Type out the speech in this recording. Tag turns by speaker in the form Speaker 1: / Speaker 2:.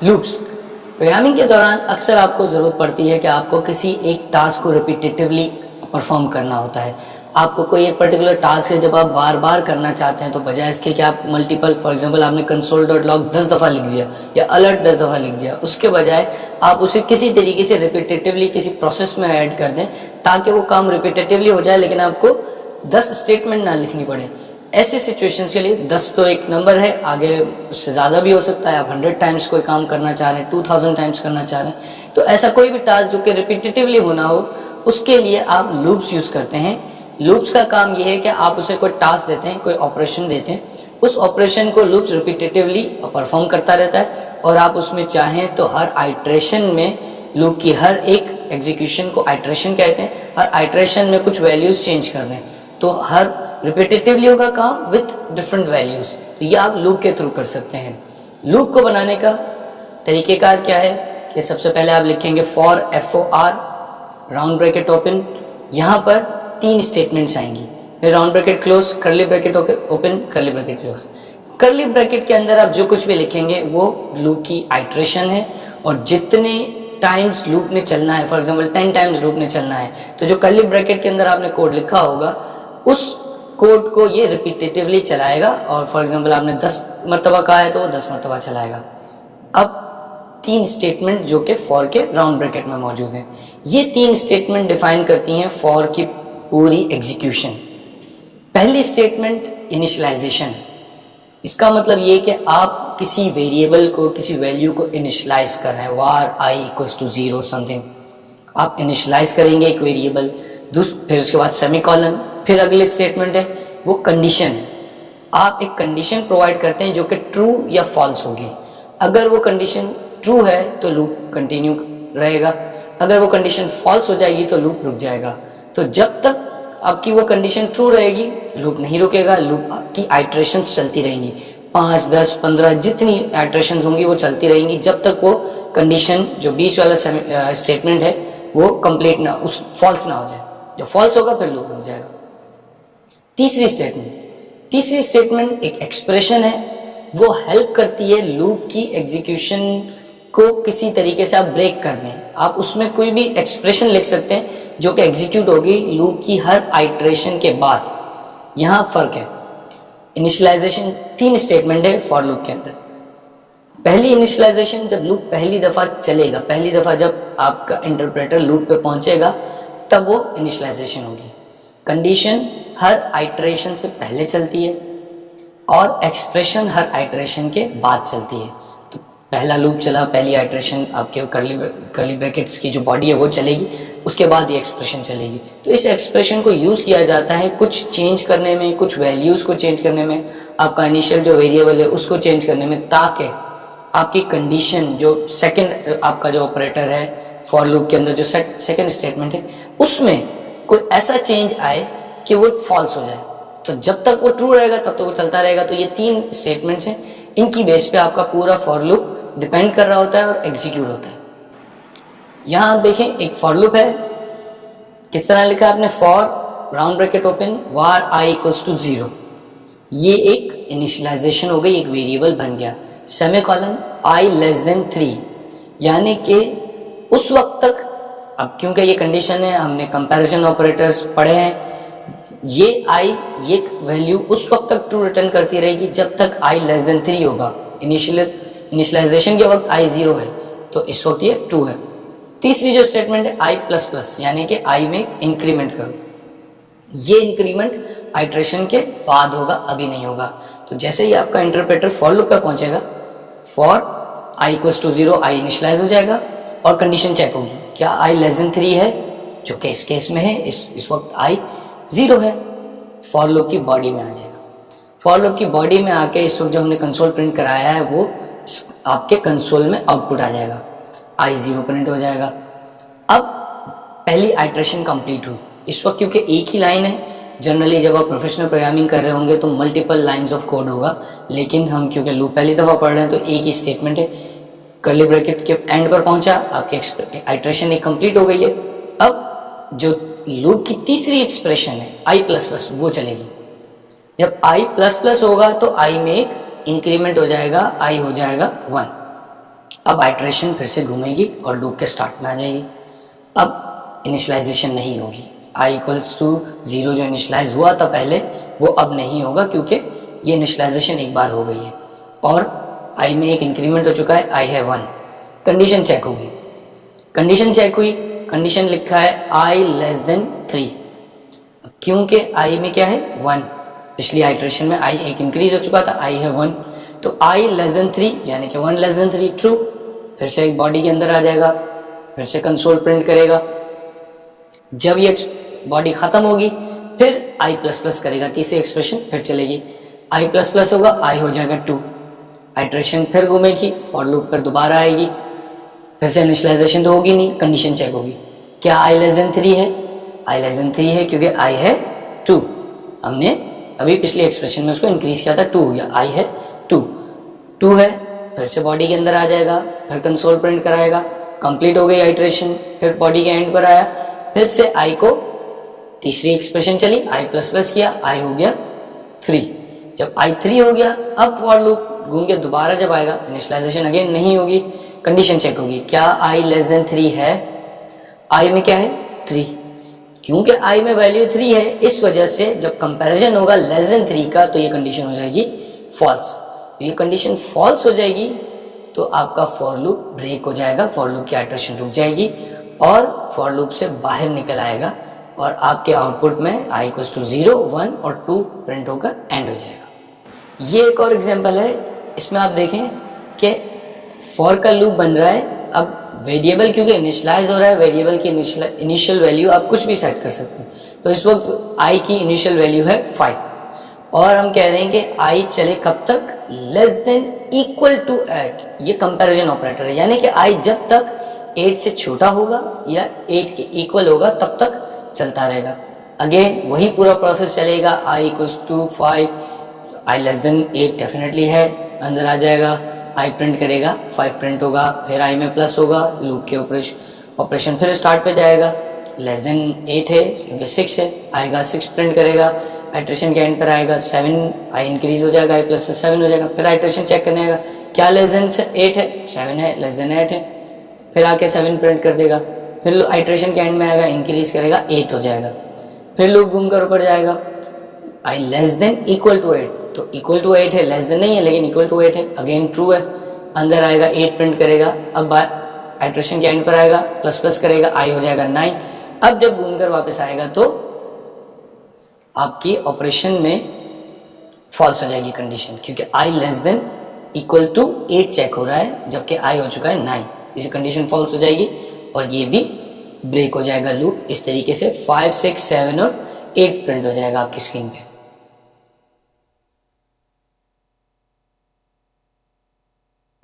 Speaker 1: Loops. Programming के दौरान अक्सर आपको ज़रूरत पड़ती है कि आपको किसी एक टास्क को रिपीटेटिवली परफॉर्म करना होता है। आपको कोई एक पर्टिकुलर टास्क है, जब आप बार बार करना चाहते हैं तो बजाय इसके कि आप मल्टीपल, फॉर एग्जांपल आपने console.log 10 दफ़ा लिख दिया या अलर्ट 10 दफ़ा लिख दिया, उसके बजाय आप उसे किसी तरीके से रिपीटेटिवली किसी प्रोसेस में ऐड कर दें ताकि वो काम रिपीटेटिवली हो जाए, लेकिन आपको 10 स्टेटमेंट ना लिखनी पड़े। ऐसे सिचुएशंस के लिए 10 तो एक नंबर है, आगे उससे ज़्यादा भी हो सकता है। आप 100 टाइम्स कोई काम करना चाह रहे हैं, 2000 टाइम्स करना चाह रहे हैं, तो ऐसा कोई भी टास्क जो कि रिपीटेटिवली होना हो, उसके लिए आप लूप्स यूज़ करते हैं। लूप्स का काम ये है कि आप उसे कोई टास्क देते हैं, कोई ऑपरेशन देते हैं, उस ऑपरेशन को लूप्स रिपीटेटिवली परफॉर्म करता रहता है और आप उसमें चाहें तो हर आइट्रेशन में लूप की हर एक एग्जीक्यूशन को आइट्रेशन कहते हैं, हर आइट्रेशन में कुछ वैल्यूज चेंज कर दें, तो हर रिपीटेटिवली होगा काम विथ डिफरेंट वैल्यूज। तो ये आप लूप के थ्रू कर सकते हैं। लूप को बनाने का तरीकेकार क्या है कि सबसे पहले आप लिखेंगे for FOR round bracket open, यहाँ पर 3 स्टेटमेंट्स आएंगी, फिर राउंड ब्रैकेट क्लोज, करली ब्रैकेट ओपन, करली ब्रैकेट क्लोज। करली ब्रैकेट के अंदर आप जो कुछ भी लिखेंगे वो लूप की आइट्रेशन है और जितने टाइम्स लूप ने चलना है, फॉर एग्जांपल 10 टाइम्स लूप ने चलना है, तो जो करली ब्रैकेट के अंदर आपने कोड लिखा होगा उस कोड को ये रिपीटेटिवली चलाएगा और फॉर एग्जांपल आपने 10 मरतबा कहा है तो वो 10 मरतबा चलाएगा। अब 3 स्टेटमेंट जो कि फॉर के राउंड ब्रैकेट में मौजूद हैं, ये 3 स्टेटमेंट डिफाइन करती हैं फॉर की पूरी एग्जीक्यूशन। पहली स्टेटमेंट इनिशियलाइजेशन है। इसका मतलब ये कि आप किसी वेरिएबल को, किसी वैल्यू को इनिशियलाइज कर रहे हैं, वार i = 0 समथिंग, आप इनिशियलाइज करेंगे एक वेरिएबल, फिर उसके बाद सेमीकोलन, फिर अगली स्टेटमेंट है वो कंडीशन है। आप एक कंडीशन प्रोवाइड करते हैं जो कि ट्रू या फॉल्स होगी। अगर वो कंडीशन ट्रू है तो लूप कंटिन्यू रहेगा, अगर वो कंडीशन फॉल्स हो जाएगी तो लूप रुक जाएगा। तो जब तक आपकी वो कंडीशन ट्रू रहेगी लूप नहीं रुकेगा, लूप की आइट्रेशंस चलती रहेंगी, 5, 10, 15 जितनी आइट्रेशंस होंगी वो चलती रहेंगी जब तक वो कंडीशन जो बीच वाला स्टेटमेंट है वो कंप्लीट ना, उस फॉल्स ना हो जाए। जब फॉल्स होगा फिर लूप रुक जाएगा। तीसरी स्टेटमेंट एक एक्सप्रेशन है, वो हेल्प करती है लूप की एग्जीक्यूशन को किसी तरीके से आप ब्रेक कर दें। आप उसमें कोई भी एक्सप्रेशन लिख सकते हैं जो कि एग्जीक्यूट होगी लूप की हर आइट्रेशन के बाद। यहाँ फर्क है, इनिशियलाइजेशन 3 स्टेटमेंट है फॉर लूप के अंदर। पहली इनिशियलाइजेशन जब लूप पहली दफ़ा चलेगा, पहली दफ़ा जब आपका इंटरप्रेटर लूप पे पहुंचेगा तब वो इनिशियलाइजेशन होगी। कंडीशन हर आइट्रेशन से पहले चलती है और एक्सप्रेशन हर आइट्रेशन के बाद चलती है। तो पहला लूप चला, पहली आइट्रेशन आपके करली ब्रैकेट्स की जो बॉडी है वो चलेगी, उसके बाद ये एक्सप्रेशन चलेगी। तो इस एक्सप्रेशन को यूज़ किया जाता है कुछ चेंज करने में, कुछ वैल्यूज़ को चेंज करने में, आपका इनिशियल जो वेरिएबल है उसको चेंज करने में, ताकि आपकी कंडीशन जो सेकंड आपका जो ऑपरेटर है फॉर लूप के अंदर जो सेकंड स्टेटमेंट है उसमें कोई ऐसा चेंज आए कि वो फॉल्स हो जाए। तो जब तक वो ट्रू रहेगा तब तक वो चलता रहेगा। तो ये 3 स्टेटमेंट्स हैं, इनकी बेस पे आपका पूरा फॉर लूप डिपेंड कर रहा होता है और एग्जीक्यूट होता है। यहाँ आप देखें एक फॉर लूप है, किस तरह लिखा है आपने, for round bracket open war i = 0, ये एक इनिशियलाइजेशन हो गई, एक वेरिएबल बन गया, सेमीकोलन i <3, यानी कि उस वक्त तक, अब क्योंकि ये कंडीशन है, हमने कंपैरिजन ऑपरेटर्स पढ़े हैं, ये i ये वैल्यू उस वक्त तक ट्रू रिटर्न करती रहेगी जब तक i <3 होगा। इनिशियलाइजेशन के वक्त i 0 है तो इस वक्त ये ट्रू है। तीसरी जो स्टेटमेंट है i++, यानी कि i में इंक्रीमेंट करो, ये इंक्रीमेंट आइट्रेशन के बाद होगा, अभी नहीं होगा। तो जैसे ही आपका इंटरप्रेटर फॉर लूप पे पहुंचेगा, फॉर i = 0 i इनिशियलाइज हो जाएगा और कंडीशन चेक होगी, क्या i <3 है, जो कि इस केस में है, इस वक्त i 0 है, फॉर लूप की बॉडी में आ जाएगा। फॉर लूप की बॉडी में आके इस वक्त जो हमने कंसोल प्रिंट कराया है वो आपके कंसोल में आउटपुट आ जाएगा, i 0 प्रिंट हो जाएगा। अब पहली आइट्रेशन कंप्लीट हुई। इस वक्त क्योंकि एक ही लाइन है, जनरली जब आप प्रोफेशनल प्रोग्रामिंग कर रहे होंगे तो मल्टीपल लाइंस ऑफ कोड होगा, लेकिन हम क्योंकि लूप पहली दफ़ा पढ़ रहे हैं तो एक ही स्टेटमेंट है। कर्ली ब्रैकेट के एंड पर पहुंचा, आपकी आइट्रेशन एक कंप्लीट हो गई है। अब जो लूप की तीसरी एक्सप्रेशन है i++, वो चलेगी। जब i++ होगा तो i में एक इंक्रीमेंट हो जाएगा, i हो जाएगा 1। अब आइट्रेशन फिर से घूमेगी और लूप के स्टार्ट में आ जाएगी। अब इनिशियलाइजेशन नहीं होगी, आई इक्वल्स टू 0 जो इनिशियलाइज हुआ था पहले वो अब नहीं होगा क्योंकि ये इनिशियलाइजेशन एक बार हो गई है और आई में एक इंक्रीमेंट हो चुका है, आई है 1। कंडीशन चेक होगी, कंडीशन चेक हुई, कंडीशन लिखा है आई लेस देन 3, क्योंकि आई में क्या है 1, पिछली आइट्रेशन में आई एक इंक्रीज हो चुका था, आई है 1, तो आई लेस देन 3 यानी कि 1 लेस देन 3 ट्रू। फिर से एक बॉडी के अंदर आ जाएगा, फिर से कंसोल प्रिंट करेगा। जब ये बॉडी खत्म होगी फिर आई प्लस प्लस करेगा, तीसरी एक्सप्रेशन फिर चलेगी, आई प्लस प्लस होगा, आई हो जाएगा 2, आइट्रेशन फिर घूमेगी, फॉर लूप पर दोबारा आएगी, फिर से इनिशियलाइजेशन तो होगी नहीं, कंडीशन चेक होगी, क्या आई लेस देन 3 है, आई लेस देन 3 है क्योंकि आई है 2, हमने अभी पिछली एक्सप्रेशन में उसको इंक्रीज किया था 2 या आई है 2 है, फिर से बॉडी के अंदर आ जाएगा, फिर कंसोल प्रिंट कराएगा, कंप्लीट हो गई आइट्रेशन, फिर बॉडी के एंड पर आया, फिर से आई को तीसरी एक्सप्रेशन चली, आई प्लस प्लस किया, आई हो गया 3, जब आई 3 हो गया अब फॉर लूप घूम के दोबारा जब आएगा इनिशियलाइजेशन अगेन नहीं होगी, कंडीशन चेक होगी, क्या आई लेस देन 3 है, आई में क्या है 3, क्योंकि आई में वैल्यू 3 है इस वजह से जब कंपैरिजन होगा लेस देन 3 का तो ये कंडीशन हो जाएगी फॉल्स। तो ये कंडीशन फॉल्स हो जाएगी तो आपका फॉर लूप ब्रेक हो जाएगा, फॉर लूप की आइट्रेशन रुक जाएगी और फॉर लूप से बाहर निकल आएगा और आपके आउटपुट में आई इक्वल्स टू 0, 1 और 2 प्रिंट होकर एंड हो जाएगा। ये एक और एग्जांपल है, इसमें आप देखें कि फॉर का लूप बन रहा है, अब वेरिएबल क्योंकि इनिशियलाइज हो रहा है, वेरिएबल की इनिशियल वैल्यू आप कुछ भी सेट कर सकते हैं, तो इस वक्त आई की इनिशियल वैल्यू है 5 और हम कह रहे हैं कि आई चले कब तक, लेस देन इक्वल टू 8, ये कंपैरिजन ऑपरेटर है, यानी कि आई जब तक 8 से छोटा होगा या 8 के इक्वल होगा तब तक चलता रहेगा। अगेन वही पूरा प्रोसेस चलेगा, i equals to 5, i less than 8 definitely है, अंदर आ जाएगा, आई प्रिंट करेगा, 5 प्रिंट होगा, फिर आई में प्लस होगा, लूप के ऑपरेशन फिर स्टार्ट पे जाएगा, लेस देन 8 है क्योंकि 6 है, आएगा 6 प्रिंट करेगा, आइट्रेशन के एंड पर आएगा 7, आई इंक्रीज हो जाएगा, आई प्लस 7 हो जाएगा, फिर आइट्रेशन चेक करने आएगा, क्या लेस देन 8 है, 7 है, लेस देन 8 है, फिर आके 7 प्रिंट कर देगा, फिर आइट्रेशन के एंड में आएगा, इंक्रीज करेगा, 8 हो जाएगा, फिर लूप घूम कर ऊपर जाएगा, आई लेस देन इक्वल टू 8, तो इक्वल टू 8 है, लेस देन नहीं है लेकिन इक्वल टू 8 है, अगेन ट्रू है, अंदर आएगा 8 प्रिंट करेगा, अब आइट्रेशन के एंड पर आएगा, प्लस प्लस करेगा, आई हो जाएगा 9, अब जब घूमकर वापस आएगा तो आपकी ऑपरेशन में फॉल्स हो जाएगी कंडीशन, क्योंकि i less than equal to 8 check हो रहा है जबकि आई हो चुका है 9, इसी कंडीशन फॉल्स हो जाएगी और ये भी ब्रेक हो जाएगा लूप। इस तरीके से 5, 6, 7 और 8 प्रिंट हो जाएगा आपकी स्क्रीन पे।